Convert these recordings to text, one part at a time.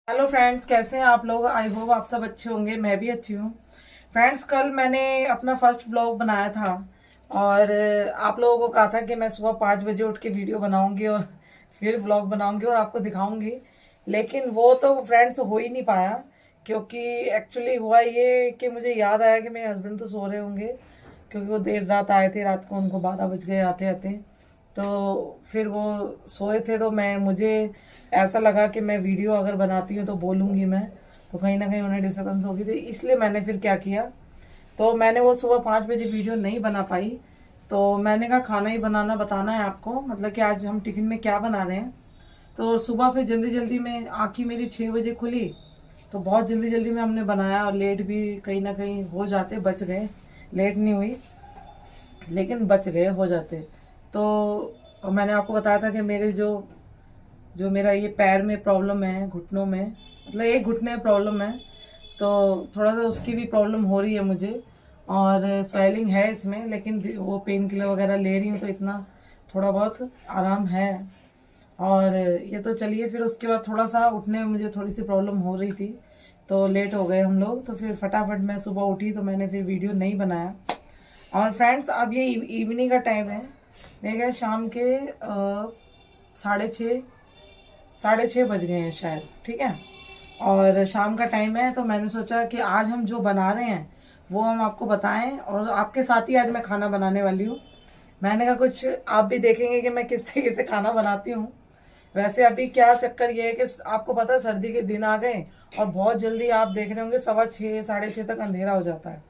Hello friends, कैसे हैं आप लोग। आई होप आप सब अच्छे होंगे। मैं भी अच्छी हूँ। फ्रेंड्स, कल मैंने अपना फर्स्ट व्लॉग बनाया था और आप लोगों को कहा था कि मैं सुबह 5 बजे उठ के वीडियो बनाऊंगी और फिर व्लॉग बनाऊंगी और आपको दिखाऊंगी। लेकिन वो तो फ्रेंड्स हो ही नहीं पाया, क्योंकि एक्चुअली हुआ ये कि मुझे याद आया कि मेरे हस्बैंड तो सो रहे होंगे, क्योंकि वो देर रात आए थे। रात को उनको 12 बज गए आते आते। तो फिर वो सोए थे, तो मुझे ऐसा लगा कि मैं वीडियो अगर बनाती हूँ तो बोलूँगी मैं, तो कहीं ना कहीं उन्हें डिस्टर्बेंस होगी। तो इसलिए मैंने फिर क्या किया, तो मैंने वो सुबह 5 बजे वीडियो नहीं बना पाई। तो मैंने कहा खाना ही बनाना बताना है आपको, मतलब कि आज हम टिफिन में क्या बना रहे हैं। तो सुबह फिर जल्दी जल्दी में आँखें मेरी 6 बजे खुली, तो बहुत जल्दी जल्दी में हमने बनाया और लेट भी कहीं ना कहीं हो जाते, बच गए। लेट नहीं हुई लेकिन बच गए, हो जाते। तो मैंने आपको बताया था कि मेरे जो जो मेरा ये पैर में प्रॉब्लम है, घुटनों में, मतलब एक घुटने में प्रॉब्लम है, तो थोड़ा सा उसकी भी प्रॉब्लम हो रही है मुझे। और स्वेलिंग है इसमें, लेकिन वो पेन किलर वगैरह ले रही हूँ तो इतना थोड़ा बहुत आराम है। और ये तो चलिए, फिर उसके बाद थोड़ा सा उठने में मुझे थोड़ी सी प्रॉब्लम हो रही थी, तो लेट हो गए हम लोग। तो फिर फटाफट मैं सुबह उठी, तो मैंने फिर वीडियो नहीं बनाया। और फ्रेंड्स, अब ये इवनिंग का टाइम है, मेरे ख्याल शाम के 6:30 6:30 बज गए हैं शायद, ठीक है। और शाम का टाइम है, तो मैंने सोचा कि आज हम जो बना रहे हैं वो हम आपको बताएं, और आपके साथ ही आज मैं खाना बनाने वाली हूँ। मैंने कहा कुछ आप भी देखेंगे कि मैं किस तरीके से खाना बनाती हूँ। वैसे अभी क्या चक्कर ये है कि आपको पता है सर्दी के दिन आ गए, और बहुत जल्दी आप देख रहे होंगे 6:15 6:30 तक अंधेरा हो जाता है।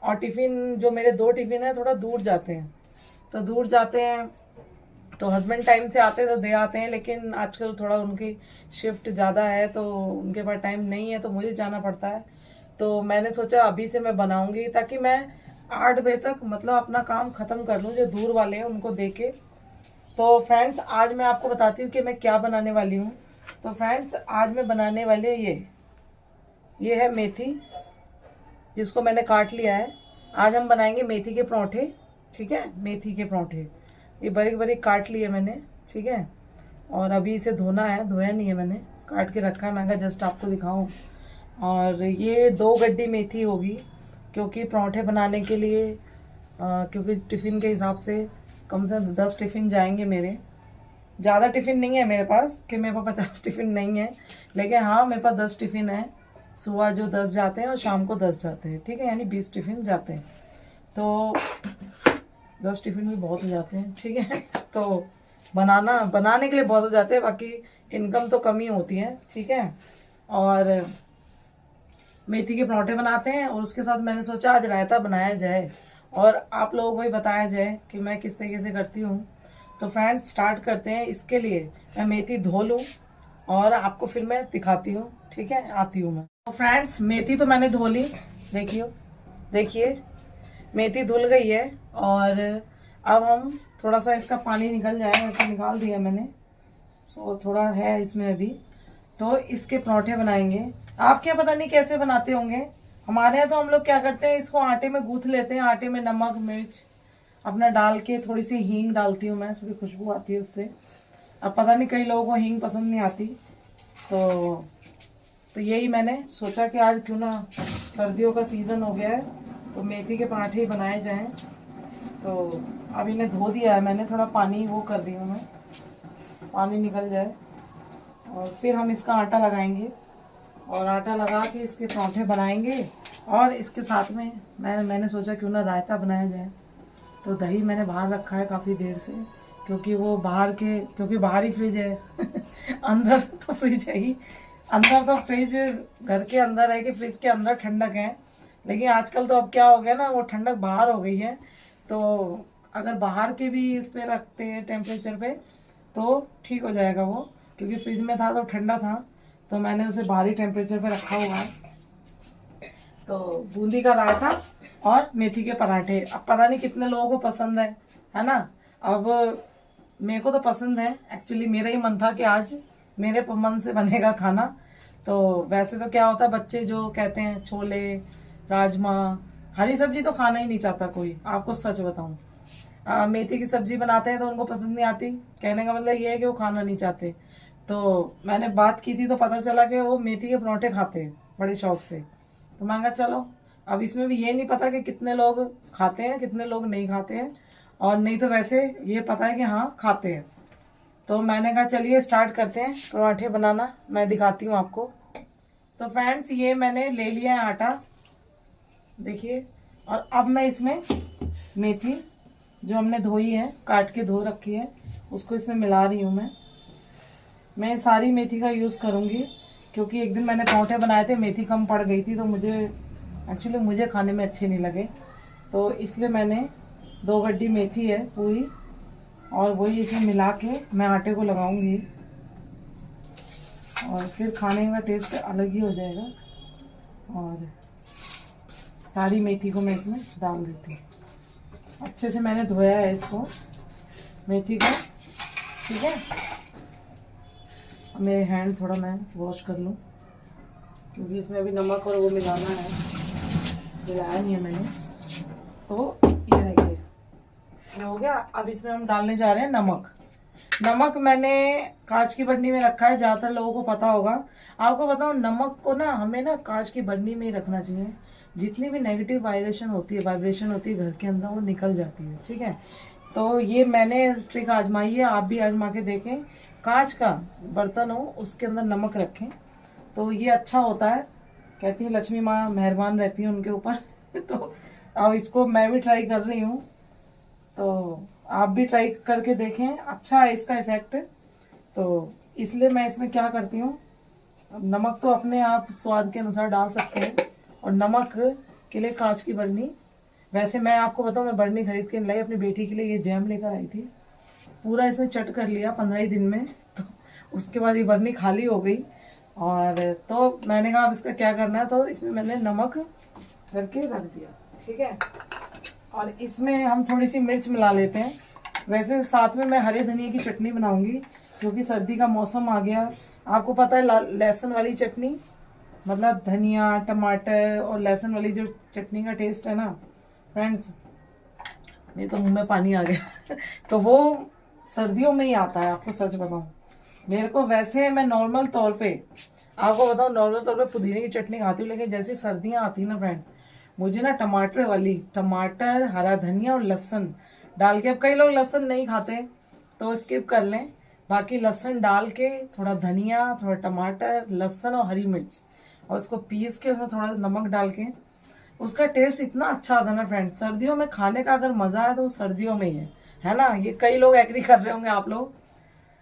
और टिफिन, जो मेरे 2 टिफिन है, थोड़ा दूर जाते हैं। तो दूर जाते हैं तो हस्बैंड टाइम से आते तो दे आते हैं, लेकिन आजकल थोड़ा उनकी शिफ्ट ज़्यादा है, तो उनके पास टाइम नहीं है, तो मुझे जाना पड़ता है। तो मैंने सोचा अभी से मैं बनाऊंगी, ताकि मैं 8 बजे तक मतलब अपना काम ख़त्म कर लूँ, जो दूर वाले हैं उनको दे के। तो फ्रेंड्स, आज मैं आपको बताती हूँ कि मैं क्या बनाने वाली हूँ। तो फ्रेंड्स, आज मैं बनाने वाली हूँ ये है मेथी, जिसको मैंने काट लिया है। आज हम बनाएंगे मेथी के पराठे, ठीक है। मेथी के पराठे ये बारीक बारीक काट लिए मैंने, ठीक है। और अभी इसे धोना है, धोया नहीं है मैंने, काट के रखा है। मैं कहा जस्ट आपको दिखाऊं। और ये 2 गड्डी मेथी होगी, क्योंकि पराठे बनाने के लिए क्योंकि टिफ़िन के हिसाब से कम से कम 10 टिफ़िन जाएंगे मेरे। ज़्यादा टिफ़िन नहीं है मेरे पास कि मेरे पास 50 टिफ़िन नहीं है, लेकिन हाँ, मेरे पास 10 टिफ़िन है। सुबह जो 10 जाते हैं और शाम को 10 जाते हैं, ठीक है, यानी 20 टिफ़िन जाते हैं। तो 10 टिफ़िन भी बहुत हो जाते हैं, ठीक है। तो बनाने के लिए बहुत हो जाते हैं, बाकी इनकम तो कम ही होती है, ठीक है। और मेथी के पराठे बनाते हैं, और उसके साथ मैंने सोचा आज रायता बनाया जाए और आप लोगों को ही बताया जाए कि मैं किस तरीके से करती हूँ। तो फ्रेंड्स, स्टार्ट करते हैं। इसके लिए मैं मेथी धो लूँ और आपको फिर मैं दिखाती हूँ, ठीक है। आती हूँ मैं। तो फ्रेंड्स, मेथी तो मैंने धो ली, देखिए देखिए मेथी धुल गई है। और अब हम थोड़ा सा इसका पानी निकल जाए, ऐसे निकाल दिया मैंने, सो थोड़ा है इसमें अभी। तो इसके पराठे बनाएंगे। आप क्या पता नहीं कैसे बनाते होंगे, हमारे यहाँ तो हम लोग क्या करते हैं, इसको आटे में गूंथ लेते हैं। आटे में नमक मिर्च अपना डाल के, थोड़ी सी हींग डालती हूँ मैं, थोड़ी खुशबू आती है उससे। अब पता नहीं कई लोगों को हींग पसंद नहीं आती, तो यही मैंने सोचा कि आज क्यों ना, सर्दियों का सीज़न हो गया है, तो मेथी के पराठे ही बनाए जाएं। तो अब इन्हें धो दिया है मैंने, थोड़ा पानी वो कर रही हूँ मैं, पानी निकल जाए। और फिर हम इसका आटा लगाएंगे, और आटा लगा के इसके पराठे बनाएंगे। और इसके साथ में मैंने सोचा क्यों ना रायता बनाया जाए। तो दही मैंने बाहर रखा है काफ़ी देर से, क्योंकि क्योंकि बाहर ही फ्रिज है अंदर तो फ्रिज है ही, अंदर तो फ्रिज घर के अंदर है कि फ्रिज के अंदर ठंडक है। लेकिन आजकल तो अब क्या हो गया ना, वो ठंडक बाहर हो गई है। तो अगर बाहर के भी इस पे रखते हैं टेम्परेचर पे, तो ठीक हो जाएगा वो, क्योंकि फ्रिज में था तो ठंडा था, तो मैंने उसे बाहरी टेम्परेचर पे रखा हुआ है। तो बूंदी का रायता और मेथी के पराठे, अब पता नहीं कितने लोगों को पसंद है ना। अब मेरे को तो पसंद है, एक्चुअली मेरा ही मन था कि आज मेरे मन से बनेगा खाना। तो वैसे तो क्या होता है, बच्चे जो कहते हैं छोले राजमा, हरी सब्जी तो खाना ही नहीं चाहता कोई, आपको सच बताऊं। मेथी की सब्जी बनाते हैं तो उनको पसंद नहीं आती, कहने का मतलब ये है कि वो खाना नहीं चाहते। तो मैंने बात की थी तो पता चला कि वो मेथी के पराठे खाते हैं बड़े शौक से। तो मैं कहा चलो, अब इसमें भी ये नहीं पता कि कितने लोग खाते हैं कितने लोग नहीं खाते हैं, और नहीं तो वैसे ये पता है कि हाँ खाते हैं। तो मैंने कहा चलिए स्टार्ट करते हैं पराठे बनाना, मैं दिखाती हूँ आपको। तो फ्रेंड्स ये मैंने ले लिया है आटा, देखिए। और अब मैं इसमें मेथी जो हमने धोई है, काट के धो रखी है, उसको इसमें मिला रही हूँ मैं सारी मेथी का यूज़ करूँगी, क्योंकि एक दिन मैंने पराठे बनाए थे, मेथी कम पड़ गई थी, तो मुझे खाने में अच्छे नहीं लगे। तो इसलिए मैंने 2 गड्डी मेथी है पूरी, और वही इसमें मिला के मैं आटे को लगाऊंगी, और फिर खाने का टेस्ट अलग ही हो जाएगा। और सारी मेथी को मैं इसमें डाल देती हूँ। अच्छे से मैंने धोया है इसको, मेथी को, ठीक है। अब मेरे हैंड थोड़ा मैं वॉश कर लूँ, क्योंकि इसमें अभी नमक और वो मिलाना है, मिलाया नहीं है मैंने। तो ये देखिए ये हो गया। अब इसमें हम डालने जा रहे हैं नमक। नमक मैंने कांच की बर्नी में रखा है, ज़्यादातर लोगों को पता होगा। आपको बताऊं, नमक को ना हमें ना कांच की बर्नी में ही रखना चाहिए। जितनी भी नेगेटिव वाइब्रेशन होती है घर के अंदर, वो निकल जाती है, ठीक है। तो ये मैंने ट्रिक आजमाई है, आप भी आजमा के देखें। कांच का बर्तन हो, उसके अंदर नमक रखें तो ये अच्छा होता है। कहती है लक्ष्मी माँ मेहरबान रहती है उनके ऊपर। तो अब इसको मैं भी ट्राई कर रही हूँ, तो आप भी ट्राई करके देखें, अच्छा है इसका इफेक्ट। तो इसलिए मैं इसमें क्या करती हूँ, नमक तो अपने आप स्वाद के अनुसार डाल सकते हैं, और नमक के लिए कांच की बर्नी। वैसे मैं आपको बताऊँ, मैं बर्नी खरीद के लाई, अपनी बेटी के लिए ये जैम लेकर आई थी, पूरा इसने चट कर लिया 15 ही दिन में। तो उसके बाद ये बर्नी खाली हो गई, और तो मैंने कहा अब इसका क्या करना है, तो इसमें मैंने नमक करके रख दिया, ठीक है। और इसमें हम थोड़ी सी मिर्च मिला लेते हैं। वैसे साथ में मैं हरे धनिया की चटनी बनाऊंगी, क्योंकि सर्दी का मौसम आ गया। आपको पता है लहसुन वाली चटनी, मतलब धनिया टमाटर और लहसुन वाली जो चटनी का टेस्ट है ना फ्रेंड्स, मेरे तो मुंह में पानी आ गया। तो वो सर्दियों में ही आता है, आपको सच बताऊं। मेरे को वैसे मैं नॉर्मल तौर पे आपको बताऊं, नॉर्मल तौर पे पुदीने की चटनी खाती हूँ, लेकिन जैसे सर्दियाँ आती है ना फ्रेंड्स, मुझे ना टमाटर हरा धनिया और लहसुन डाल के, अब कई लोग लहसुन नहीं खाते तो स्किप कर लें, बाकी लहसुन डाल के, थोड़ा धनिया, थोड़ा टमाटर, लहसुन और हरी मिर्च, और उसको पीस के उसमें थोड़ा नमक डाल के, उसका टेस्ट इतना अच्छा आता है ना फ्रेंड्स। सर्दियों में खाने का अगर मजा है तो वो सर्दियों में ही है ना। ये कई लोग एग्री कर रहे होंगे आप लोग,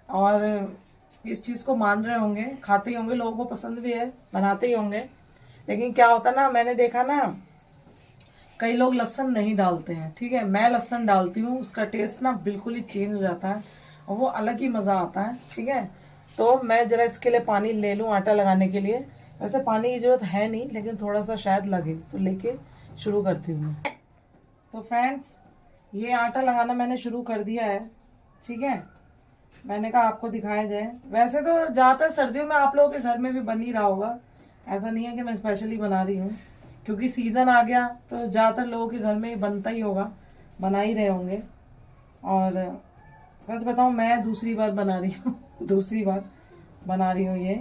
और इस चीज को मान रहे होंगे, खाते ही होंगे, लोगों को पसंद भी है, बनाते ही होंगे। लेकिन क्या होता है ना, मैंने देखा ना, कई लोग लहसुन नहीं डालते हैं, ठीक है। मैं लहसुन डालती हूँ, उसका टेस्ट ना बिल्कुल ही चेंज हो जाता है, और वो अलग ही मजा आता है, ठीक है। तो मैं जरा इसके लिए पानी ले लूँ आटा लगाने के लिए। वैसे पानी की जरूरत है नहीं, लेकिन थोड़ा सा शायद लगे, तो लेके शुरू करती हूँ मैं। तो फ्रेंड्स ये आटा लगाना मैंने शुरू कर दिया है, ठीक है। मैंने कहा आपको दिखाया जाए। वैसे तो ज़्यादातर सर्दियों में आप लोगों के घर में भी बन ही रहा होगा, ऐसा नहीं है कि मैं स्पेशली बना रही हूँ, क्योंकि सीज़न आ गया तो ज़्यादातर लोगों के घर में बनता ही होगा, बना ही रहे होंगे। और सच बताऊँ, मैं दूसरी बार बना रही हूँ दूसरी बार बना रही हूँ ये,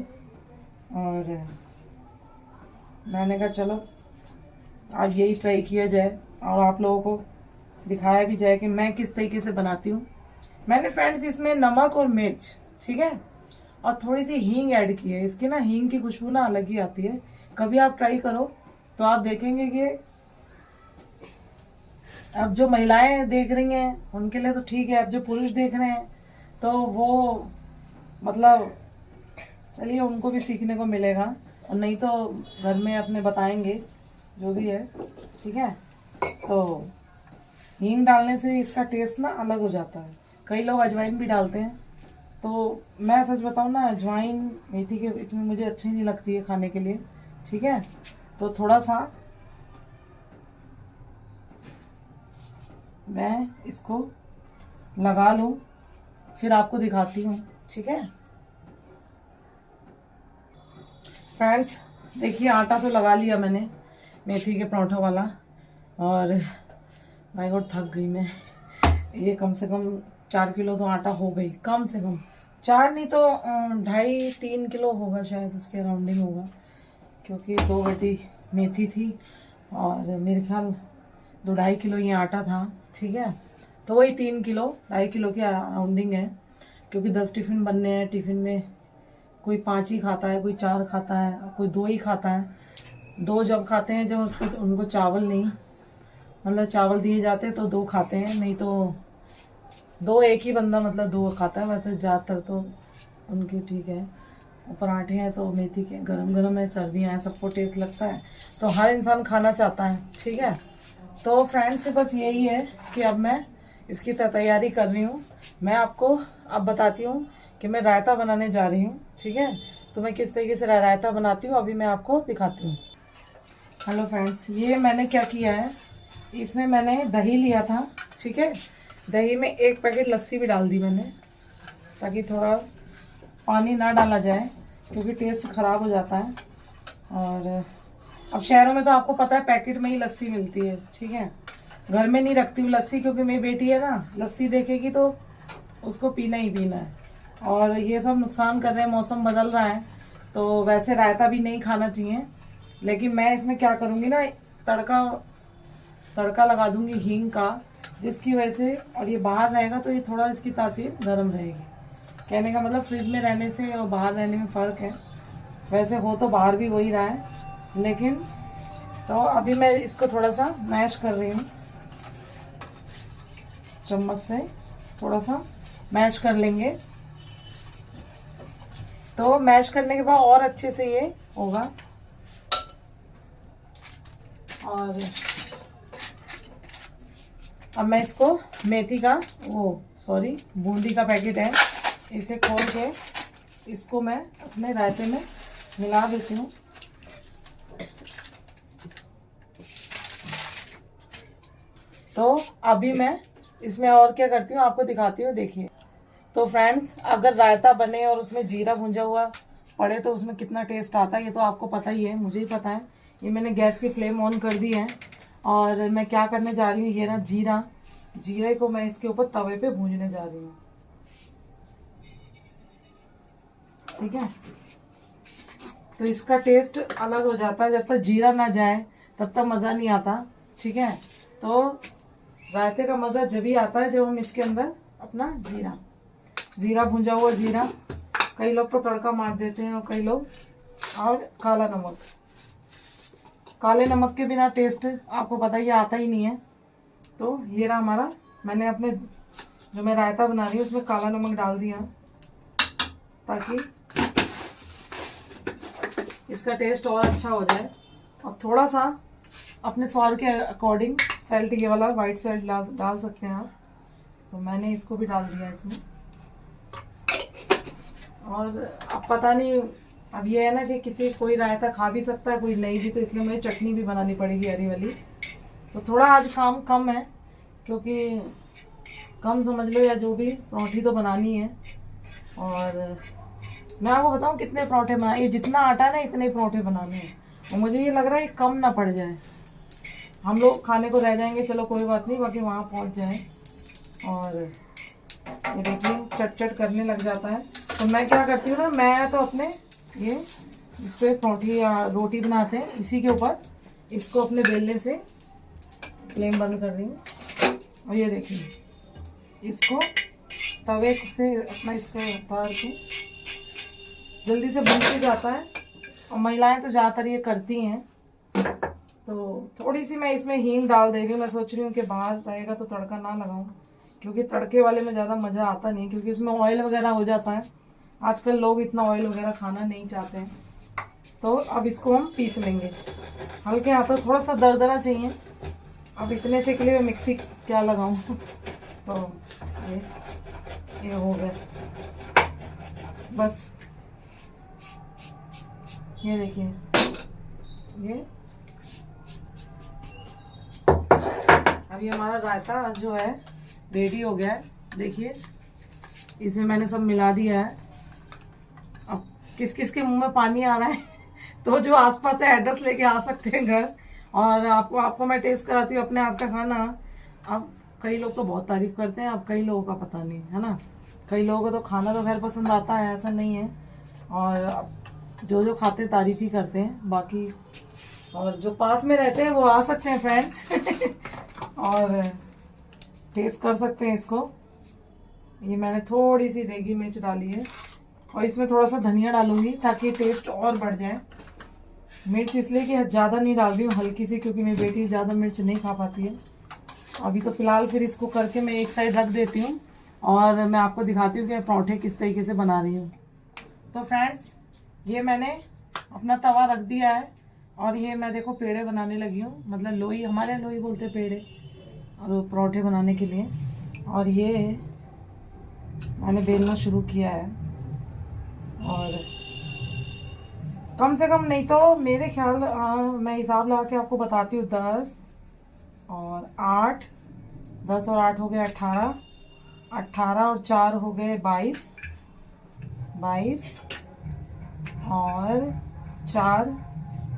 और मैंने कहा चलो आज यही ट्राई किया जाए, और आप लोगों को दिखाया भी जाए कि मैं किस तरीके से बनाती हूँ। मैंने फ्रेंड्स इसमें नमक और मिर्च, ठीक है, और थोड़ी सी हींग ऐड की है। इसकी ना हींग की खुशबू ना अलग ही आती है, कभी आप ट्राई करो तो आप देखेंगे कि अब जो महिलाएं देख रही हैं उनके लिए तो ठीक है, अब जो पुरुष देख रहे हैं तो वो मतलब चलिए उनको भी सीखने को मिलेगा, और नहीं तो घर में अपने बताएंगे जो भी है, ठीक है। तो हींग डालने से इसका टेस्ट ना अलग हो जाता है। कई लोग अजवाइन भी डालते हैं, तो मैं सच बताऊँ ना, अजवाइन मेथी के इसमें मुझे अच्छी नहीं लगती है खाने के लिए, ठीक है। तो थोड़ा सा मैं इसको लगा लूँ, फिर आपको दिखाती हूँ, ठीक है। फ्रेंड्स देखिए आटा तो लगा लिया मैंने मेथी के पराठों वाला, और माय गॉड थक गई मैं। ये कम से कम 4 किलो तो आटा हो गई, कम से कम 4 नहीं तो 2.5-3 किलो होगा शायद, उसके अराउंडिंग होगा, क्योंकि 2 बटी मेथी थी और मेरे ख्याल 2-2.5 किलो ये आटा था। ठीक है, तो वही 3 किलो 2.5 किलो के अराउंडिंग है, क्योंकि 10 टिफ़िन बनने हैं। टिफ़िन में कोई 5 ही खाता है, कोई 4 खाता है, कोई 2 ही खाता है। 2 जब खाते हैं जब उसको उनको चावल नहीं, मतलब चावल दिए जाते हैं तो 2 खाते हैं, नहीं तो 2 एक ही बंदा मतलब 2 खाता है। वैसे ज़्यादातर तो उनके ठीक है। और पराठे हैं तो मेथी के, गरम गरम है, सर्दियाँ हैं, सबको टेस्ट लगता है, तो हर इंसान खाना चाहता है। ठीक है, तो फ्रेंड्स बस यही है कि अब मैं इसकी तैयारी कर रही हूँ। मैं आपको अब बताती हूँ कि मैं रायता बनाने जा रही हूँ। ठीक है, तो मैं किस तरीके से रायता बनाती हूँ अभी मैं आपको दिखाती हूँ। हेलो फ्रेंड्स, ये मैंने क्या किया है, इसमें मैंने दही लिया था। ठीक है, दही में 1 पैकेट लस्सी भी डाल दी मैंने, ताकि थोड़ा पानी ना डाला जाए, क्योंकि टेस्ट ख़राब हो जाता है। और अब शहरों में तो आपको पता है पैकेट में ही लस्सी मिलती है। ठीक है, घर में नहीं रखती हूँ लस्सी, क्योंकि मेरी बेटी है ना, लस्सी देखेगी तो उसको पीना ही पीना है। और ये सब नुकसान कर रहे हैं, मौसम बदल रहा है, तो वैसे रायता भी नहीं खाना चाहिए। लेकिन मैं इसमें क्या करूँगी ना, तड़का लगा दूंगी हींग का, जिसकी वजह से, और ये बाहर रहेगा तो ये थोड़ा इसकी तासीर गर्म रहेगी। कहने का मतलब फ्रिज में रहने से और बाहर रहने में फ़र्क है। वैसे हो तो बाहर भी वही रहा है, लेकिन तो अभी मैं इसको थोड़ा सा मैश कर रही हूँ, चम्मच से थोड़ा सा मैश कर लेंगे। तो मैश करने के बाद और अच्छे से ये होगा। और अब मैं इसको मेथी का बूंदी का पैकेट है, इसे खोल के इसको मैं अपने रायते में मिला देती हूँ। तो अभी मैं इसमें और क्या करती हूँ आपको दिखाती हूँ, देखिए। तो फ्रेंड्स, अगर रायता बने और उसमें जीरा भुंजा हुआ पड़े तो उसमें कितना टेस्ट आता है, ये तो आपको पता ही है, मुझे ही पता है। ये मैंने गैस की फ्लेम ऑन कर दी है और मैं क्या करने जा रही हूँ, ये ना जीरे को मैं इसके ऊपर तवे पे भूनने जा रही हूँ। ठीक है, तो इसका टेस्ट अलग हो जाता है, जब तक जीरा ना जाए तब तक मज़ा नहीं आता। ठीक है, तो रायते का मज़ा जब ही आता है जब हम इसके अंदर अपना जीरा भुंजा हुआ जीरा, कई लोग तो तड़का मार देते हैं और कई लोग, और काले नमक के बिना टेस्ट आपको पता ही आता ही नहीं है। तो ये रहा हमारा, मैंने अपने जो मैं रायता बना रही हूँ उसमें काला नमक डाल दिया, ताकि इसका टेस्ट और अच्छा हो जाए। और थोड़ा सा अपने स्वाद के अकॉर्डिंग सॉल्ट, ये वाला वाइट सॉल्ट डाल सकते हैं आप, तो मैंने इसको भी डाल दिया इसमें। और अब पता नहीं, अब ये है ना कि कोई रायता खा भी सकता है, कोई नहीं भी, तो इसलिए मुझे चटनी भी बनानी पड़ेगी हरी वाली। तो थोड़ा आज काम कम है, क्योंकि कम समझ लो या जो भी, पराठे तो बनानी है। और मैं आपको बताऊं कितने पराठे बनाए, ये जितना आटा है ना इतने पराठे बनाने हैं। और मुझे ये लग रहा है कि कम ना पड़ जाए, हम लोग खाने को रह जाएंगे, चलो कोई बात नहीं, बाकी वहाँ पहुँच जाए। और ये देखिए चट करने लग जाता है। तो मैं क्या करती हूँ ना, मैं तो अपने ये इस पर पराठे या रोटी बनाते हैं, इसी के ऊपर इसको अपने बेलने से फ्लेम बंद कर रही हूँ। और ये देखिए, इसको तवे से अपना इसको उतार के जल्दी से बन के जाता है। और महिलाएं तो ज़्यादातर ये करती हैं। तो थोड़ी सी मैं इसमें हींग डाल दे रही हूँ। मैं सोच रही हूँ कि बाहर रहेगा तो तड़का ना लगाऊं, क्योंकि तड़के वाले में ज़्यादा मज़ा आता नहीं, क्योंकि उसमें ऑयल वगैरह हो जाता है। आजकल लोग इतना ऑयल वगैरह खाना नहीं चाहते हैं। तो अब इसको हम पीस लेंगे हल्के हाथों, थोड़ा सा दरदरा चाहिए। अब इतने से के लिए मैं मिक्सी क्या लगाऊं। तो ये हो गया बस। ये देखिए, ये अब ये हमारा रायता जो है रेडी हो गया है। देखिए, इसमें मैंने सब मिला दिया है। अब किस किस के मुंह में पानी आ रहा है तो जो आसपास है एड्रेस लेके आ सकते हैं घर, और आपको मैं टेस्ट कराती हूँ अपने हाथ का खाना। अब कई लोग तो बहुत तारीफ करते हैं, अब कई लोगों का पता नहीं है ना। कई लोगों को तो खाना तो खैर पसंद आता है, ऐसा नहीं है, और जो जो खाते हैं तारीफ ही करते हैं बाकी। और जो पास में रहते हैं वो आ सकते हैं फ्रेंड्स और टेस्ट कर सकते हैं इसको। ये मैंने थोड़ी सी देगी मिर्च डाली है और इसमें थोड़ा सा धनिया डालूंगी ताकि टेस्ट और बढ़ जाए। मिर्च इसलिए कि ज़्यादा नहीं डाल रही हूँ, हल्की सी, क्योंकि मेरी बेटी ज़्यादा मिर्च नहीं खा पाती है। अभी तो फ़िलहाल फिर इसको करके मैं एक साइड रख देती हूँ और मैं आपको दिखाती हूँ कि पराठे किस तरीके से बना रही हूँ। तो फ्रेंड्स, ये मैंने अपना तवा रख दिया है और ये मैं देखो पेड़े बनाने लगी हूँ, मतलब लोई, हमारे यहाँ लोई बोलते हैं पेड़े, और पराठे बनाने के लिए। और ये मैंने बेलना शुरू किया है और कम से कम नहीं तो मेरे ख्याल मैं हिसाब लगा के आपको बताती हूँ, 10 और 8, 10 और 8 हो गए 18, 18 और 4 हो गए 22, 22 और 4,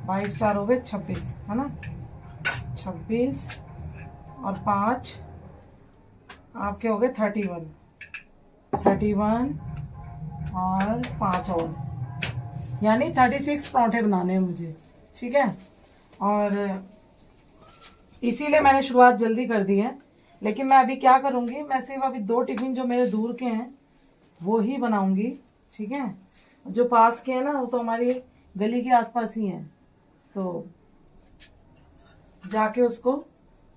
22 4 हो गए 26, है ना, 26 और 5 आपके हो गए 31, 31 और 5 और, यानी 36 पराठे बनाने हैं मुझे, ठीक है। और इसीलिए मैंने शुरुआत जल्दी कर दी है। लेकिन मैं अभी क्या करूंगी, मैं सिर्फ अभी 2 टिफिन जो मेरे दूर के हैं वो ही बनाऊंगी, ठीक है। जो पास के हैं ना वो तो हमारी गली के आसपास ही हैं, तो जाके उसको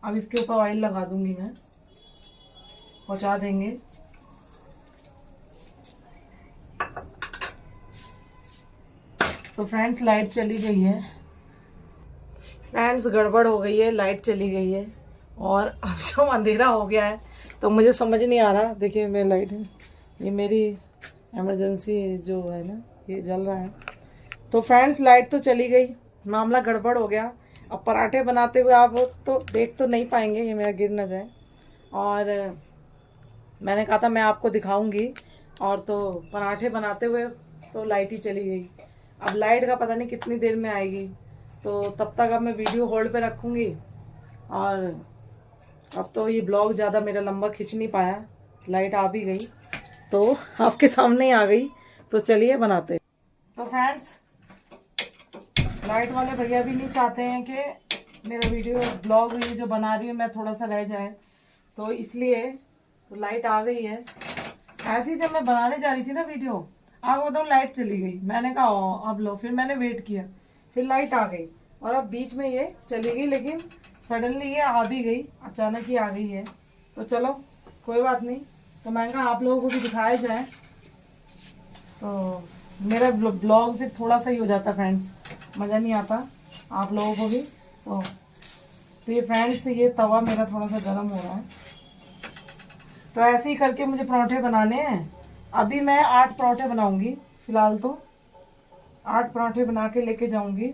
अब इसके ऊपर ऑयल लगा दूंगी, मैं पहुंचा देंगे। तो फ्रेंड्स, लाइट चली गई है, फ्रेंड्स गड़बड़ हो गई है, लाइट चली गई है और अब जो अंधेरा हो गया है तो मुझे समझ नहीं आ रहा। देखिए मेरी लाइट है, ये मेरी इमरजेंसी जो है ना, ये जल रहा है। तो फ्रेंड्स, लाइट तो चली गई, मामला गड़बड़ हो गया। अब पराठे बनाते हुए आप तो देख तो नहीं पाएंगे, ये मेरा गिर ना जाए। और मैंने कहा था मैं आपको दिखाऊंगी, और तो पराठे बनाते हुए तो लाइट ही चली गई। अब लाइट का पता नहीं कितनी देर में आएगी, तो तब तक अब मैं वीडियो होल्ड पे रखूँगी। और अब तो ये ब्लॉग ज़्यादा मेरा लंबा खींच नहीं पाया, लाइट आ भी गई तो आपके सामने ही आ गई। तो चलिए बनाते हैं। तो फ्रेंड्स, लाइट वाले भैया भी नहीं चाहते हैं कि मेरा वीडियो ब्लॉग ये जो बना रही हूँ मैं थोड़ा सा रह जाए, तो इसलिए तो लाइट आ गई है। ऐसे ही जब मैं बनाने जा रही थी ना वीडियो, अब वो तो लाइट चली गई। मैंने कहा अब लो, फिर मैंने वेट किया, फिर लाइट आ गई और अब बीच में ये चली गई, लेकिन सडनली ये आ भी गई, अचानक ही आ गई है। तो चलो कोई बात नहीं, तो मैंने कहा आप लोगों को भी दिखाया जाए, तो मेरा ब्लॉग फिर थोड़ा सा ही हो जाता फ्रेंड्स, मज़ा नहीं आता आप लोगों को भी। तो ये फ्रेंड्स, ये तवा मेरा थोड़ा सा गर्म हो रहा है। तो ऐसे ही करके मुझे पराठे बनाने हैं। अभी मैं 8 पराठे बनाऊंगी, फिलहाल तो 8 पराठे बना के लेके जाऊंगी।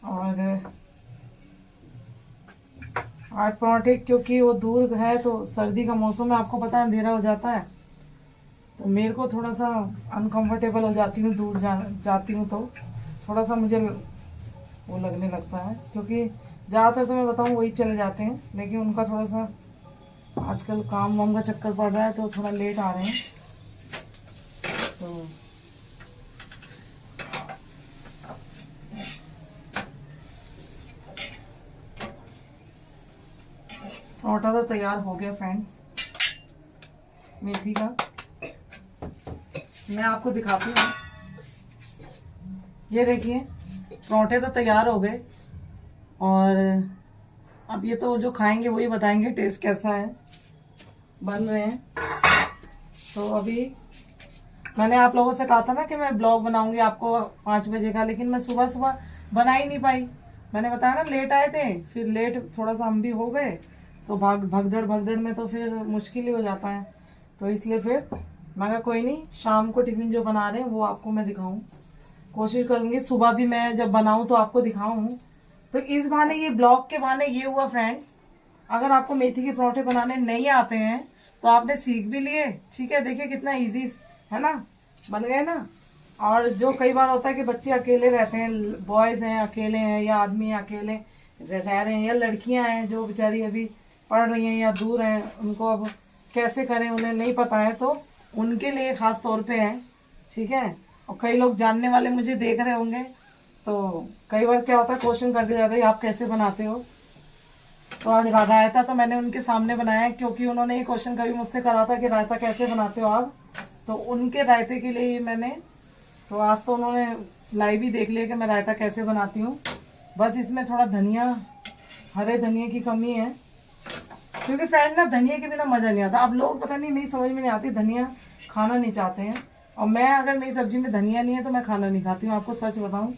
और 8 पराठे, क्योंकि वो दूर है तो सर्दी का मौसम है, आपको पता है अंधेरा हो जाता है, तो मेरे को थोड़ा सा अनकंफर्टेबल हो जाती हूँ, दूर जाती हूँ तो थोड़ा सा मुझे वो लगने लगता है, क्योंकि ज़्यादातर तो मैं बताऊँ वही चले जाते हैं, लेकिन उनका थोड़ा सा आजकल काम वाम का चक्कर पड़ रहा है तो थोड़ा लेट आ रहे हैं। तो पराठा तो तैयार हो गया फ्रेंड्स, मेथी का। मैं आपको दिखाती हूँ, ये देखिए पराठे तो तैयार हो गए, और अब ये तो जो खाएंगे वही बताएंगे टेस्ट कैसा है, बन रहे हैं। तो अभी मैंने आप लोगों से कहा था ना कि मैं ब्लॉग बनाऊंगी आपको 5 बजे का, लेकिन मैं सुबह सुबह बना ही नहीं पाई। मैंने बताया ना लेट आए थे, फिर लेट थोड़ा सा हम भी हो गए, तो भगदड़ में तो फिर मुश्किल ही हो जाता है। तो इसलिए फिर मैं कहा कोई नहीं, शाम को टिफिन जो बना रहे हैं वो आपको मैं दिखाऊं, कोशिश करूंगी सुबह भी मैं जब बनाऊं तो आपको दिखाऊं। तो इस बहाने, ये ब्लॉग के बहाने ये हुआ फ्रेंड्स, अगर आपको मेथी के पराठे बनाने नहीं आते हैं तो आपने सीख भी लिए, ठीक है। देखिए कितना इजी है ना, बन गए ना। और जो कई बार होता है कि बच्चे अकेले रहते हैं, बॉयज़ हैं अकेले हैं, या आदमी अकेले रह रहे हैं, या लड़कियां हैं जो बेचारी अभी पढ़ रही हैं या दूर हैं, उनको अब कैसे करें, उन्हें नहीं पता है, तो उनके लिए खास तौर पे है, ठीक है। और कई लोग जानने वाले मुझे देख रहे होंगे, तो कई बार क्या होता है क्वेश्चन कर दिया जाता है आप कैसे बनाते हो। तो आज रायता तो मैंने उनके सामने बनाया है, क्योंकि उन्होंने ये क्वेश्चन कभी मुझसे करा था कि रायता कैसे बनाते हो आप, तो उनके रायते के लिए मैंने, तो आज तो उन्होंने लाइव ही देख लिया कि मैं रायता कैसे बनाती हूँ। बस इसमें थोड़ा धनिया, हरे धनिया की कमी है, क्योंकि फ्रेंड ना धनिया के बिना मजा नहीं आता। अब लोग पता नहीं, मेरी समझ में नहीं आती, धनिया खाना नहीं चाहते हैं, और मैं अगर मेरी सब्जी में धनिया नहीं है तो मैं खाना नहीं खाती हूँ। आपको सच बताऊँ,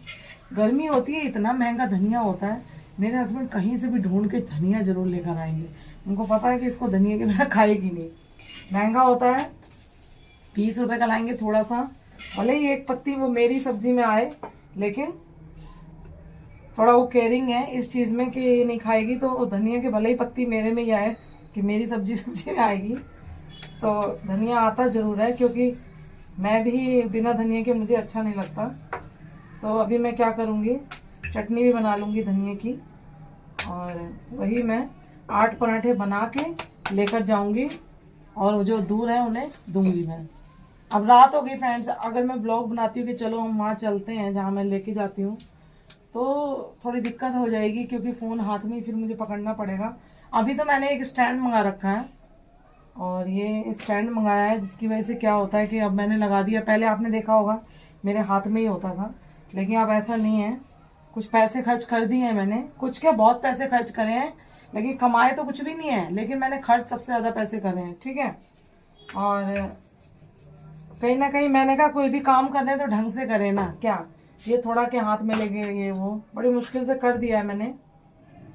गर्मी होती है, इतना महंगा धनिया होता है, मेरे हस्बैंड कहीं से भी ढूंढ के धनिया जरूर लेकर आएंगे। उनको पता है कि इसको धनिया के बिना खाएगी नहीं। महंगा होता है, 20 रुपए का लाएंगे थोड़ा सा, भले ही एक पत्ती वो मेरी सब्जी में आए, लेकिन थोड़ा वो केयरिंग है इस चीज में कि ये नहीं खाएगी, तो धनिया के भले ही पत्ती मेरे में ही आए कि मेरी सब्जी में आएगी, तो धनिया आता जरूर है, क्योंकि मैं भी बिना धनिया के मुझे अच्छा नहीं लगता। तो अभी मैं क्या करूँगी, चटनी भी बना लूँगी धनिया की, और वही मैं 8 पराठे बना के लेकर जाऊँगी, और जो दूर है उन्हें दूंगी मैं। अब रात हो गई फ्रेंड्स, अगर मैं ब्लॉग बनाती हूँ कि चलो हम वहाँ चलते हैं जहाँ मैं लेके जाती हूँ, तो थोड़ी दिक्कत हो जाएगी, क्योंकि फ़ोन हाथ में ही फिर मुझे पकड़ना पड़ेगा। अभी तो मैंने एक स्टैंड मंगा रखा है, और ये स्टैंड मंगाया है, जिसकी वजह से क्या होता है कि अब मैंने लगा दिया। पहले आपने देखा होगा मेरे हाथ में ही होता था, लेकिन अब ऐसा नहीं है। कुछ पैसे खर्च कर दिए हैं मैंने, कुछ क्या बहुत पैसे खर्च करे हैं, लेकिन कमाए तो कुछ भी नहीं है, लेकिन मैंने खर्च सबसे ज़्यादा पैसे करे हैं, ठीक है। और कहीं ना कहीं मैंने कहा कोई भी काम करने तो ढंग से करे ना, क्या ये थोड़ा के हाथ में लगे, ये वो बड़ी मुश्किल से कर दिया है मैंने।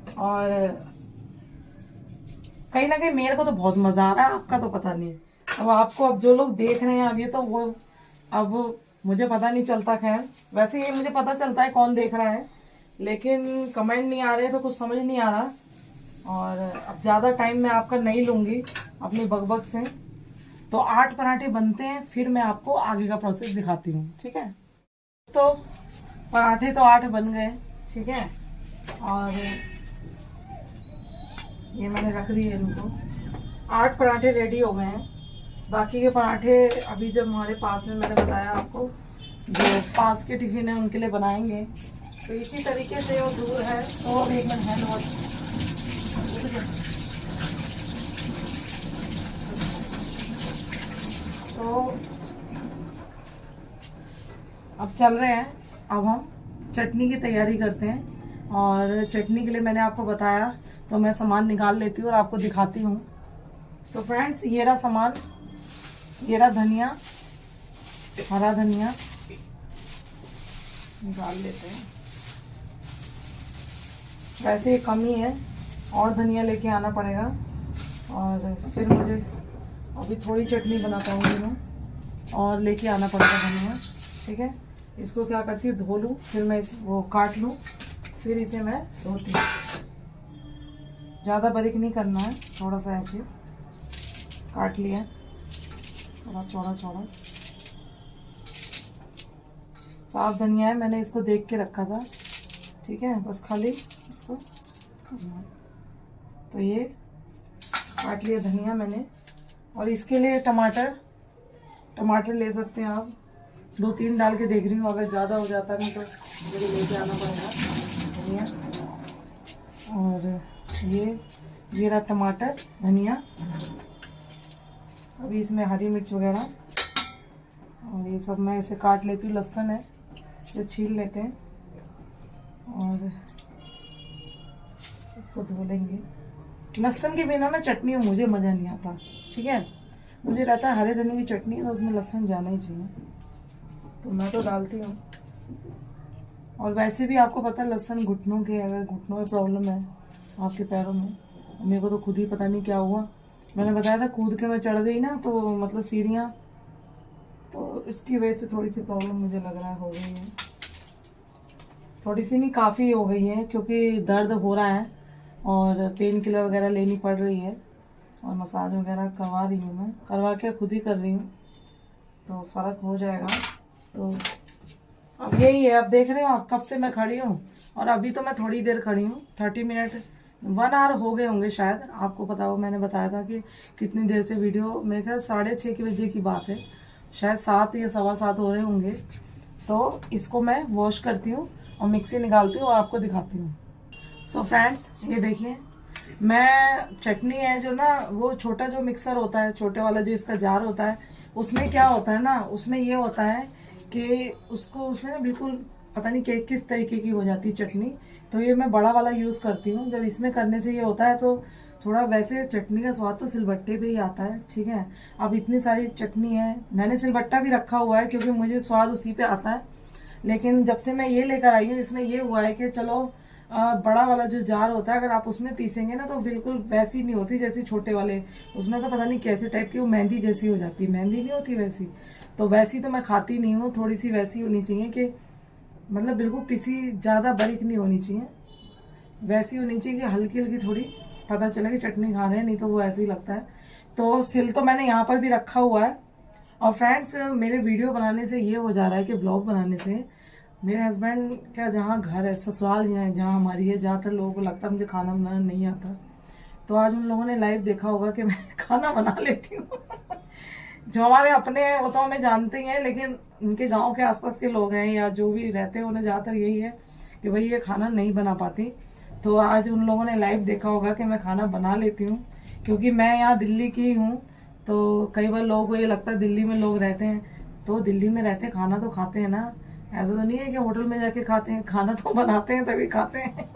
और कहीं ना कहीं मेरे को तो बहुत मजा आ रहा है, आपका तो पता नहीं। अब आपको, अब जो लोग देख रहे हैं अब ये तो वो, अब मुझे पता नहीं चलता, खैर वैसे ये मुझे पता चलता है कौन देख रहा है, लेकिन कमेंट नहीं आ रहे तो कुछ समझ नहीं आ रहा। और अब ज़्यादा टाइम मैं आपका नहीं लूँगी अपनी बकबक से। तो 8 पराठे बनते हैं, फिर मैं आपको आगे का प्रोसेस दिखाती हूँ, ठीक है। तो पराठे तो 8 बन गए, ठीक है, और ये मैंने रख दिए इनको। 8 पराठे रेडी हो गए हैं। बाकी के पराठे अभी जब हमारे पास में, मैंने बताया आपको, जो पास के टिफिन है उनके लिए बनाएंगे। तो इसी तरीके से वो दूर है, तो अब एक मिनट हैंड वॉश। तो अब चल रहे हैं, अब हम चटनी की तैयारी करते हैं। और चटनी के लिए मैंने आपको बताया, तो मैं सामान निकाल लेती हूँ और आपको दिखाती हूँ। तो फ्रेंड्स, ये रहा सामान, ये रहा धनिया, हरा धनिया निकाल लेते हैं। वैसे ये कमी है, और धनिया लेके आना पड़ेगा, और फिर मुझे अभी थोड़ी चटनी बना पाऊंगी मैं, और लेके आना पड़ेगा धनिया, ठीक है। इसको क्या करती हूँ, धो लूँ, फिर मैं वो काट लूँ, फिर इसे मैं धोती हूँ। ज़्यादा बारीक नहीं करना है, थोड़ा सा ऐसे काट लिया, थोड़ा चौड़ा चौड़ा। साफ धनिया है, मैंने इसको देख के रखा था, ठीक है, बस खाली इसको करना है। तो ये काट लिया धनिया मैंने। और इसके लिए टमाटर ले सकते हैं आप, 2-3 डाल के देख रही हूँ, अगर ज़्यादा हो जाता नहीं तो मुझे लेके आना पड़ेगा धनिया। और ये रहा टमाटर, धनिया। अभी इसमें हरी मिर्च वगैरह, और ये सब मैं इसे काट लेती हूँ। लहसुन है, इसे छील लेते हैं और इसको धो लेंगे। लहसुन के बिना ना चटनी में मुझे मज़ा नहीं आता, ठीक है। मुझे रहता है हरे धनिया की चटनी तो उसमें लहसुन जाना ही चाहिए, तो मैं तो डालती हूँ। और वैसे भी आपको पता है लहसुन घुटनों के, अगर घुटनों में प्रॉब्लम है आपके पैरों में, मेरे को तो खुद ही पता नहीं क्या हुआ। मैंने बताया था कूद के मैं चढ़ गई ना, तो मतलब सीढ़ियाँ, तो इसकी वजह से थोड़ी सी प्रॉब्लम मुझे लग रहा है हो गई है, थोड़ी सी नहीं काफ़ी हो गई है, क्योंकि दर्द हो रहा है और पेन किलर वगैरह लेनी पड़ रही है, और मसाज वगैरह करवा रही हूँ मैं, करवा के खुद ही कर रही हूँ, तो फ़र्क हो जाएगा। तो अब यही है, अब देख रहे हो आप कब से मैं खड़ी हूँ, और अभी तो मैं थोड़ी देर खड़ी हूँ, 30 मिनट 1 आवर हो गए होंगे शायद। आपको पता हो मैंने बताया था कि कितनी देर से वीडियो, मेरे ख्याल 6:30 बजे की बात है, शायद 7 या 7:15 हो रहे होंगे। तो इसको मैं वॉश करती हूँ और मिक्सी निकालती हूँ और आपको दिखाती हूँ। सो फ्रेंड्स, ये देखिए, मैं चटनी है जो ना, वो छोटा जो मिक्सर होता है, छोटे वाला जो इसका जार होता है, उसमें क्या होता है ना, उसमें ये होता है कि उसको उसमें ना बिल्कुल पता नहीं किस तरीके की हो जाती है चटनी। तो ये मैं बड़ा वाला यूज़ करती हूँ। जब इसमें करने से ये होता है तो थोड़ा, वैसे चटनी का स्वाद तो सिलबट्टे पे ही आता है, ठीक है। अब इतनी सारी चटनी है, मैंने सिलबट्टा भी रखा हुआ है क्योंकि मुझे स्वाद उसी पे आता है। लेकिन जब से मैं ये लेकर आई हूँ, इसमें ये हुआ है कि चलो बड़ा वाला जो जार होता है, अगर आप उसमें पीसेंगे ना तो बिल्कुल वैसी नहीं होती जैसी छोटे वाले, उसमें तो पता नहीं कैसे टाइप की वो मेहंदी जैसी हो जाती है, मेहंदी नहीं होती वैसी। तो वैसी तो मैं खाती नहीं हूँ, थोड़ी सी वैसी होनी चाहिए कि मतलब बिल्कुल पिसी, ज़्यादा बारीक नहीं होनी चाहिए, वैसी होनी चाहिए कि हल्की हल्की थोड़ी पता चले कि चटनी खा रहे हैं, नहीं तो वो ऐसे ही लगता है। तो सिल तो मैंने यहाँ पर भी रखा हुआ है। और फ्रेंड्स, मेरे वीडियो बनाने से ये हो जा रहा है कि ब्लॉग बनाने से मेरे हस्बैंड का जहाँ घर है, ससुराल जहाँ हमारी है, ज़्यादातर लोगों को लगता है मुझे खाना बनाना नहीं आता। तो आज उन लोगों ने लाइव देखा होगा कि मैं खाना बना लेती हूँ। जो हमारे अपने हैं वो तो हमें जानते ही हैं, लेकिन उनके गांव के आसपास के लोग हैं या जो भी रहते हैं उन्हें ज़्यादातर यही है कि भाई ये खाना नहीं बना पाती। तो आज उन लोगों ने लाइव देखा होगा कि मैं खाना बना लेती हूँ, क्योंकि मैं यहाँ दिल्ली की हूँ। तो कई बार लोगों को ये लगता है दिल्ली में लोग रहते हैं, तो दिल्ली में रहते खाना तो खाते हैं ना, ऐसा तो नहीं है कि होटल में जाके खाते हैं, खाना तो बनाते हैं तभी खाते हैं।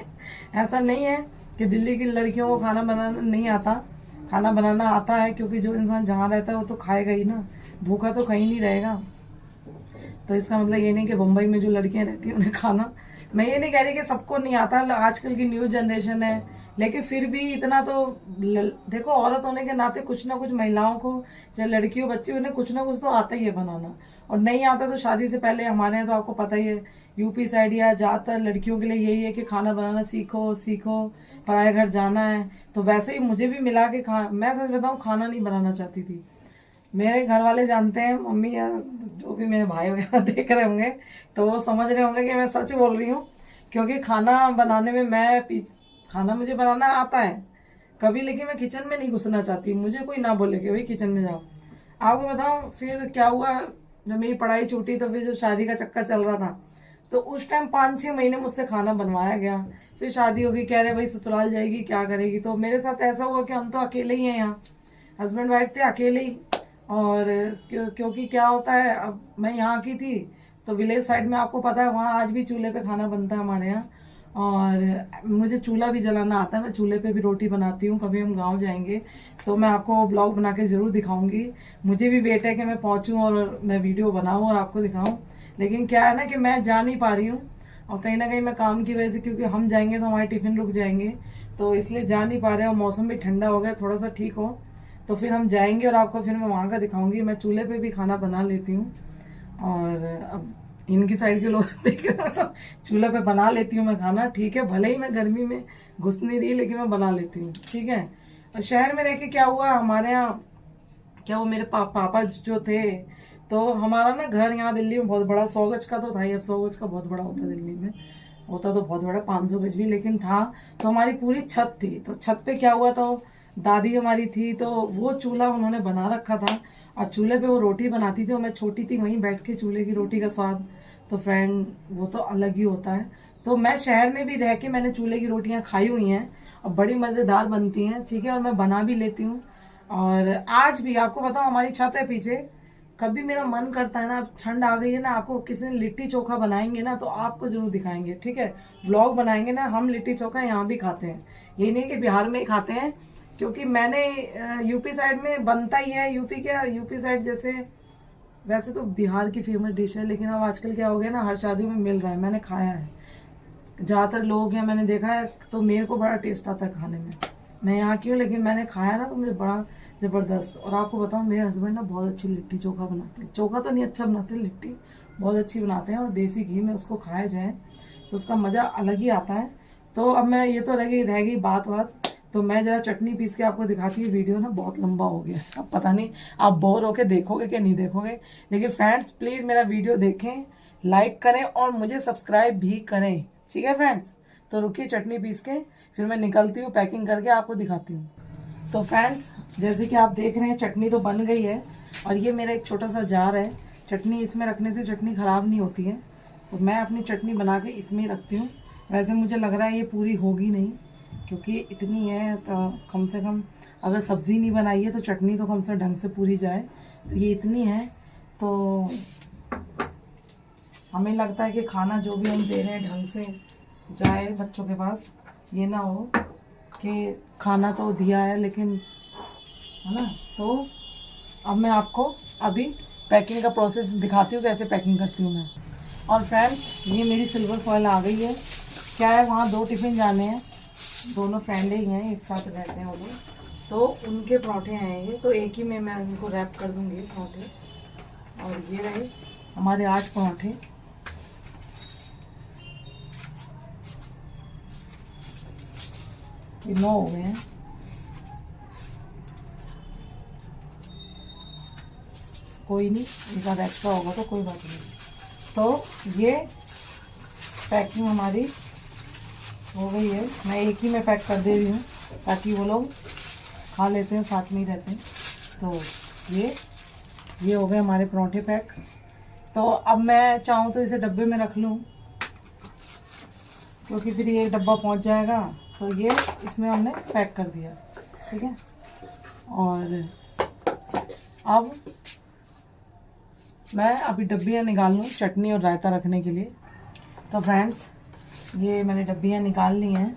ऐसा नहीं है कि दिल्ली की लड़कियों को खाना बनाना नहीं आता, खाना बनाना आता है, क्योंकि जो इंसान जहाँ रहता है वो तो खाएगा ही ना, भूखा तो कहीं नहीं रहेगा। तो इसका मतलब ये नहीं कि मुंबई में जो लड़कियां रहती हैं उन्हें खाना, मैं ये नहीं कह रही कि सबको नहीं आता, आजकल की न्यू जनरेशन है, लेकिन फिर भी इतना तो देखो, औरत होने के नाते कुछ ना कुछ महिलाओं को, चाहे लड़कियों बच्ची, उन्हें कुछ ना कुछ तो आता ही है बनाना। और नहीं आता तो शादी से पहले, हमारे यहाँ तो आपको पता ही है, यूपी साइड या ज़्यादातर लड़कियों के लिए यही है कि खाना बनाना सीखो सीखो, पराए घर जाना है। तो वैसे ही मुझे भी मिला के मैं सच बताऊँ, खाना नहीं बनाना चाहती थी। मेरे घर वाले जानते हैं, मम्मी या जो भी मेरे भाई वगैरह देख रहे होंगे तो वो समझ रहे होंगे कि मैं सच बोल रही हूँ, क्योंकि खाना बनाने में खाना मुझे बनाना आता है कभी, लेकिन मैं किचन में नहीं घुसना चाहती, मुझे कोई ना बोले कि भाई किचन में जाओ। आपको बताऊँ फिर क्या हुआ, जब मेरी पढ़ाई छूटी तो फिर जब शादी का चक्कर चल रहा था, तो उस टाइम 5-6 महीने मुझसे खाना बनवाया गया। फिर शादी होगी, कह रहे भाई ससुराल जाएगी क्या करेगी। तो मेरे साथ ऐसा हुआ कि हम तो अकेले ही हैं यहाँ, हस्बैंड वाइफ थे अकेले ही। और क्योंकि क्या होता है, अब मैं यहाँ की थी तो विलेज साइड में आपको पता है वहाँ आज भी चूल्हे पे खाना बनता है हमारे यहाँ, और मुझे चूल्हा भी जलाना आता है, मैं चूल्हे पे भी रोटी बनाती हूँ। कभी हम गांव जाएंगे तो मैं आपको ब्लॉग बना के ज़रूर दिखाऊंगी। मुझे भी वेट है कि मैं पहुँचूँ और मैं वीडियो बनाऊँ और आपको दिखाऊँ, लेकिन क्या है ना कि मैं जा नहीं पा रही हूँ, और कहीं ना कहीं मैं काम की वजह से, क्योंकि हम जाएंगे तो हमारे टिफ़िन रुक जाएंगे, तो इसलिए जा नहीं पा रहे। और मौसम भी ठंडा हो गया, थोड़ा सा ठीक हो तो फिर हम जाएंगे और आपको फिर मैं वहाँ का दिखाऊंगी। मैं चूल्हे पे भी खाना बना लेती हूँ, और अब इनकी साइड के लोग देख रहे हैं तो चूल्हे पे बना लेती हूँ मैं खाना, ठीक है। भले ही मैं गर्मी में घुस नहीं रही, लेकिन मैं बना लेती हूँ, ठीक है। और शहर में रह के क्या हुआ, हमारे यहाँ क्या, वो मेरे पापा जो थे, तो हमारा ना घर यहाँ दिल्ली में बहुत बड़ा, 100 गज का तो था ही, अब 100 गज का बहुत बड़ा होता है दिल्ली में, होता तो बहुत बड़ा 500 गज भी, लेकिन था। तो हमारी पूरी छत थी, तो छत पे क्या हुआ, तो दादी हमारी थी, तो वो चूल्हा उन्होंने बना रखा था, और चूल्हे पे वो रोटी बनाती थी, और मैं छोटी थी, वहीं बैठ के चूल्हे की रोटी का स्वाद तो फ्रेंड वो तो अलग ही होता है। तो मैं शहर में भी रह के मैंने चूल्हे की रोटियां खाई हुई हैं, और बड़ी मज़ेदार बनती हैं, ठीक है, और मैं बना भी लेती हूँ। और आज भी आपको बताऊँ, हमारी छत है पीछे, कभी मेरा मन करता है ना, अब ठंड आ गई है ना, आपको किसी ने लिट्टी चोखा बनाएंगे ना तो आपको जरूर दिखाएंगे, ठीक है, व्लॉग बनाएंगे ना। हम लिट्टी चोखा यहाँ भी खाते हैं, ये नहीं कि बिहार में ही खाते हैं, क्योंकि मैंने यूपी साइड में बनता ही है, यूपी साइड जैसे, वैसे तो बिहार की फेमस डिश है, लेकिन अब आजकल क्या हो गया ना, हर शादी में मिल रहा है, मैंने खाया है, ज़्यादातर लोग हैं मैंने देखा है, तो मेरे को बड़ा टेस्ट आता है खाने में। मैं यहाँ की हूँ लेकिन मैंने खाया ना तो मुझे बड़ा ज़बरदस्त। और आपको बताऊँ, मेरे हस्बैंड ना बहुत अच्छी लिट्टी चोखा बनाते हैं, चोखा तो नहीं अच्छा बनाते, लिट्टी बहुत अच्छी बनाते हैं, और देसी घी में उसको खाया जाए तो उसका मज़ा अलग ही आता है। तो अब मैं, ये तो रह गई बात, तो मैं ज़रा चटनी पीस के आपको दिखाती हूँ। वीडियो ना बहुत लंबा हो गया, अब पता नहीं आप बोर होके देखोगे कि नहीं देखोगे, लेकिन फ्रेंड्स प्लीज़ मेरा वीडियो देखें, लाइक करें और मुझे सब्सक्राइब भी करें, ठीक है फ्रेंड्स, तो रुकिए चटनी पीस के फिर मैं निकलती हूँ, पैकिंग करके आपको दिखाती हूँ। तो फ्रेंड्स जैसे कि आप देख रहे हैं चटनी तो बन गई है, और ये मेरा एक छोटा सा जार है। चटनी इसमें रखने से चटनी ख़राब नहीं होती है, तो मैं अपनी चटनी बना के इसमें ही रखती हूँ। वैसे मुझे लग रहा है ये पूरी होगी नहीं, क्योंकि इतनी है तो कम से कम अगर सब्ज़ी नहीं बनाई है तो चटनी तो कम से ढंग से पूरी जाए। तो ये इतनी है, तो हमें लगता है कि खाना जो भी हम दे रहे हैं ढंग से जाए बच्चों के पास। ये ना हो कि खाना तो दिया है लेकिन, है ना। तो अब मैं आपको अभी पैकिंग का प्रोसेस दिखाती हूँ, कैसे पैकिंग करती हूँ मैं। और फ्रेंड्स ये मेरी सिल्वर फॉइल आ गई है। क्या है, वहाँ 2 टिफ़िन जाने हैं, दोनों फ्रेंड ही हैं, एक साथ रहते हैं वो लोग, तो उनके पराठे हैं ये, तो एक ही में मैं उनको रैप कर दूँगी पराठे। और ये रहे हमारे 8 पराठे। ये 9 हो गए हैं। कोई नहीं, एक आधा एक्स्ट्रा होगा तो कोई बात नहीं। तो ये पैकिंग हमारी हो गई है। मैं एक ही में पैक कर दे रही हूँ ताकि वो लोग खा लेते हैं, साथ में ही रहते हैं। तो ये हो गए हमारे पराठे पैक। तो अब मैं चाहूँ तो इसे डब्बे में रख लूँ, क्योंकि फिर ये डब्बा पहुँच जाएगा। तो ये इसमें हमने पैक कर दिया, ठीक है। और अब मैं अभी डब्बियाँ निकाल लूँ चटनी और रायता रखने के लिए। तो फ्रेंड्स ये मैंने डब्बियाँ निकाल ली हैं।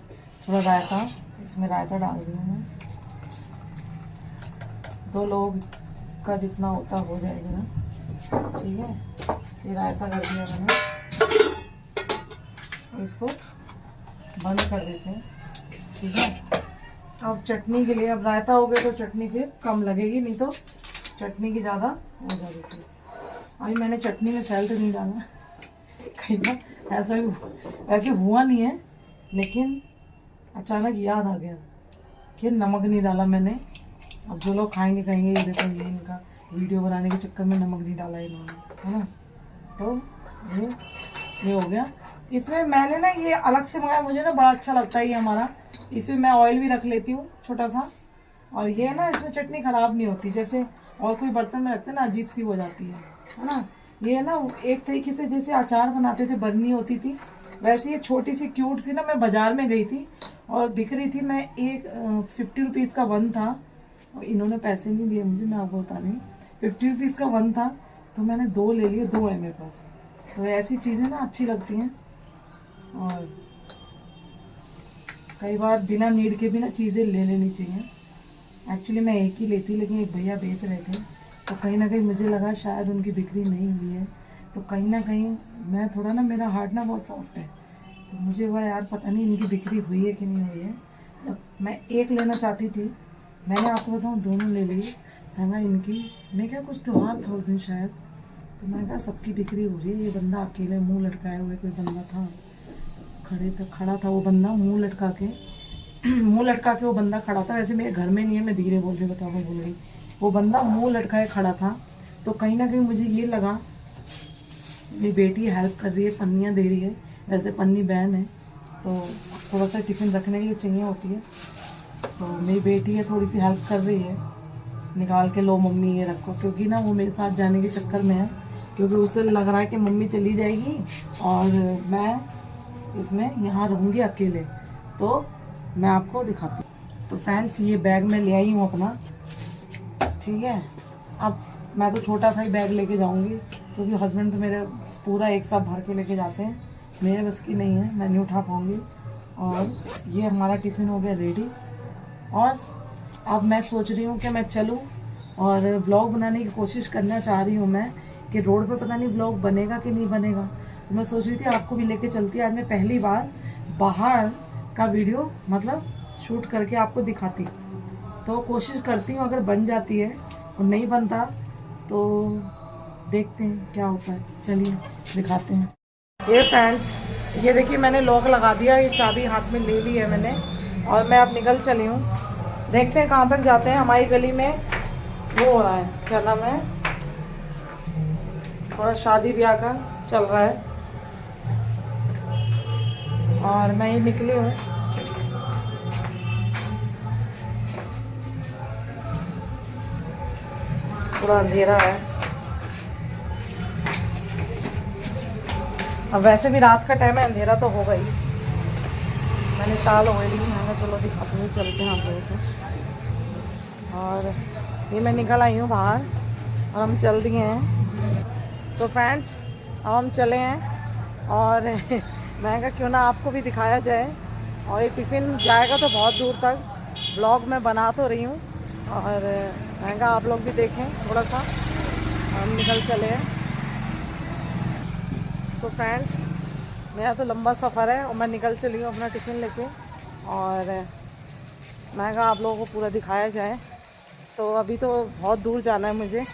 थोड़ा रायता, इसमें रायता डाल रही हूँ मैं। 2 लोग का जितना होता हो जाएगा ना, ठीक है। ये रायता कर दिया मैंने, इसको बंद कर देते हैं, ठीक है। अब चटनी के लिए, अब रायता हो गया तो चटनी फिर कम लगेगी, नहीं तो चटनी की ज़्यादा हो जाएगी। अभी मैंने चटनी में सैल्ट नहीं डाला, कई बार ऐसा भी ऐसे हुआ नहीं है, लेकिन अचानक याद आ गया कि नमक नहीं डाला मैंने। अब जो लोग खाएंगे कहेंगे ये देखो, ये इनका वीडियो बनाने के चक्कर में नमक नहीं डाला इन्होंने, है ना। तो ये हो गया। इसमें मैंने ना ये अलग से मंगाया, मुझे ना बड़ा अच्छा लगता है ये हमारा। इसमें मैं ऑयल भी रख लेती हूँ छोटा सा, और ये ना इसमें चटनी ख़राब नहीं होती। जैसे और कोई बर्तन में रखते ना अजीब सी हो जाती है ना। ये ना एक तरीके से जैसे अचार बनाते थे, बर्नी होती थी, वैसे ये छोटी सी क्यूट सी ना। मैं बाजार में गई थी और बिक रही थी, मैं एक 50 रुपीज़ का 1 था, और इन्होंने पैसे नहीं दिए मुझे, मैं आपको बता रही हूँ। 50 रुपीज़ का 1 था, तो मैंने 2 ले लिए, 2 है मेरे पास। तो ऐसी चीज़ें ना अच्छी लगती हैं, और कई बार बिना नीड के भी ना चीज़ें ले लेनी चाहिए। एक्चुअली मैं एक ही लेती, लेकिन एक भैया बेच रहे थे, तो कहीं ना कहीं मुझे लगा शायद उनकी बिक्री नहीं हुई है। तो कहीं ना कहीं मैं थोड़ा ना, मेरा हार्ट ना बहुत सॉफ्ट है, तो मुझे हुआ यार पता नहीं इनकी बिक्री हुई है कि नहीं हुई है। तो मैं एक लेना चाहती थी, मैंने आपको बताऊँ दोनों ले ली, है ना इनकी। मैं क्या, कुछ त्यौहार था उस दिन शायद, तो मैं कहा सबकी बिक्री हो रही है, ये बंदा अकेले मुँह लटकाए हुए कोई बंदा था, खड़ा था वो बंदा मुँह लटका के वो बंदा खड़ा था। वैसे मेरे घर में नहीं है, मैं धीरे बोल रही बताओ बोल रही। वो बंदा मुंह लटकाए खड़ा था, तो कहीं ना कहीं मुझे ये लगा मेरी बेटी हेल्प कर रही है, पन्नियाँ दे रही है। वैसे पन्नी बैन है, तो थोड़ा सा टिफ़िन रखने के लिए चाहिए होती है, तो मेरी बेटी है थोड़ी सी हेल्प कर रही है, निकाल के लो मम्मी ये रखो। क्योंकि ना वो मेरे साथ जाने के चक्कर में है, क्योंकि उसे लग रहा है कि मम्मी चली जाएगी और मैं इसमें यहाँ रहूँगी अकेले। तो मैं आपको दिखाती हूँ। तो फ्रेंड्स ये बैग मैं ले आई हूँ अपना, ठीक है। अब मैं तो छोटा सा ही बैग लेके जाऊँगी, क्योंकि हस्बैंड तो मेरे पूरा एक साथ भर के लेके जाते हैं, मेरे बस की नहीं है, मैं नहीं उठा पाऊँगी। और ये हमारा टिफ़िन हो गया रेडी। और अब मैं सोच रही हूँ कि मैं चलूँ और व्लॉग बनाने की कोशिश करना चाह रही हूँ मैं, कि रोड पे पता नहीं व्लॉग बनेगा कि नहीं बनेगा। तो मैं सोच रही थी आपको भी लेके चलती। आज मैं पहली बार बाहर का वीडियो मतलब शूट करके आपको दिखाती, तो कोशिश करती हूँ अगर बन जाती है, और नहीं बनता तो देखते हैं क्या होता है। चलिए दिखाते हैं। ये फ्रेंड्स ये देखिए मैंने लॉक लगा दिया, ये चाबी हाथ में ले ली है मैंने, और मैं अब निकल चली हूँ। देखते हैं कहाँ तक जाते हैं। हमारी गली में वो हो रहा है, क्या नाम है, थोड़ा शादी ब्याह का चल रहा है, और मैं ही निकली हूँ। पूरा अंधेरा है। अब वैसे भी रात का टाइम है, अंधेरा तो होगा ही। मैंने शाल ओढ़ ली, मैंने चलो दिखाती हूँ, चलते हैं आप लोगों को। और ये मैं निकल आई हूँ बाहर और हम चल दिए हैं। तो फ्रेंड्स अब हम चले हैं और मैं कहा क्यों ना आपको भी दिखाया जाए। और ये टिफ़िन जाएगा तो बहुत दूर तक, ब्लॉग मैं बना तो रही हूँ और मैं कहा आप लोग भी देखें थोड़ा सा। हम निकल चले हैं। सो फ्रेंड्स मेरा तो लंबा सफ़र है और मैं निकल चली हूँ अपना टिफ़िन लेके। और मैं कहा आप लोगों को पूरा दिखाया जाए। तो अभी तो बहुत दूर जाना है मुझे।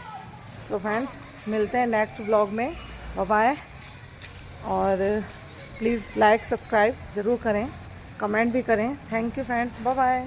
तो फ्रेंड्स मिलते हैं नेक्स्ट ब्लॉग में। Bye bye. और प्लीज़ लाइक सब्सक्राइब ज़रूर करें, कमेंट भी करें। Thank you friends, bye bye.